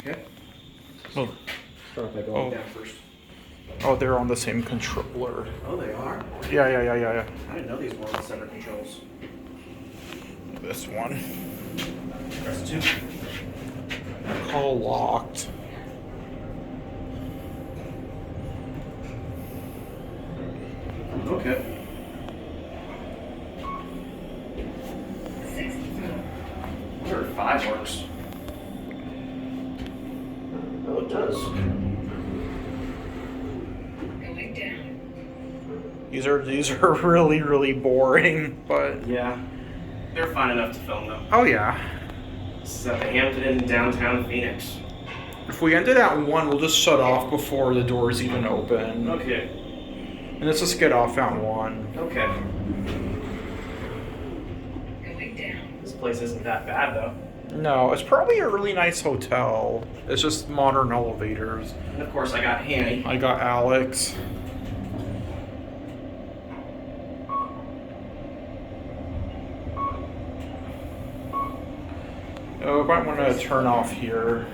Okay. Oh, Start by going Oh. down first. oh, they're on the same controller. Oh, they are? Yeah. I didn't know these were on separate controls. This one. Press 2. All locked. Okay. I wonder if 5 works. Oh, it does. Going down. These are really boring, but Yeah. They're fine enough to film, though. oh yeah. This is at the Hampton in downtown Phoenix. If we ended at 1, we'll just shut off before the doors even open. Okay. And let's just get off at 1. Okay. Going down. This place isn't that bad, though. No, it's probably a really nice hotel. It's just modern elevators. And of course, I got Hanny. I got Alex. Oh, I might want to turn off here.